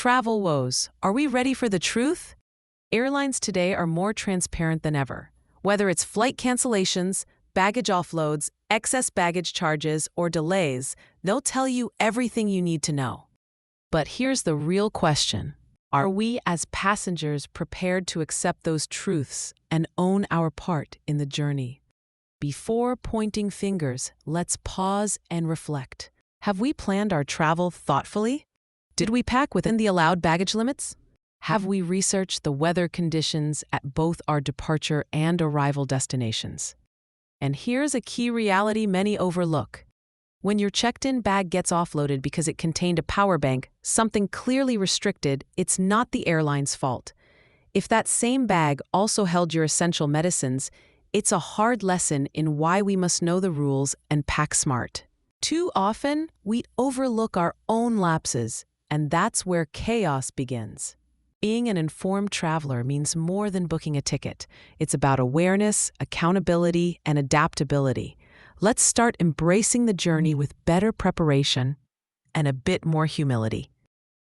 Travel woes. Are we ready for the truth? Airlines today are more transparent than ever. Whether it's flight cancellations, baggage offloads, excess baggage charges, or delays, they'll tell you everything you need to know. But here's the real question. Are we as passengers prepared to accept those truths and own our part in the journey? Before pointing fingers, let's pause and reflect. Have we planned our travel thoughtfully? Did we pack within the allowed baggage limits? Have we researched the weather conditions at both our departure and arrival destinations? And here's a key reality many overlook. When your checked-in bag gets offloaded because it contained a power bank, something clearly restricted, it's not the airline's fault. If that same bag also held your essential medicines, it's a hard lesson in why we must know the rules and pack smart. Too often, we overlook our own lapses, and that's where chaos begins. Being an informed traveler means more than booking a ticket. It's about awareness, accountability, and adaptability. Let's start embracing the journey with better preparation and a bit more humility.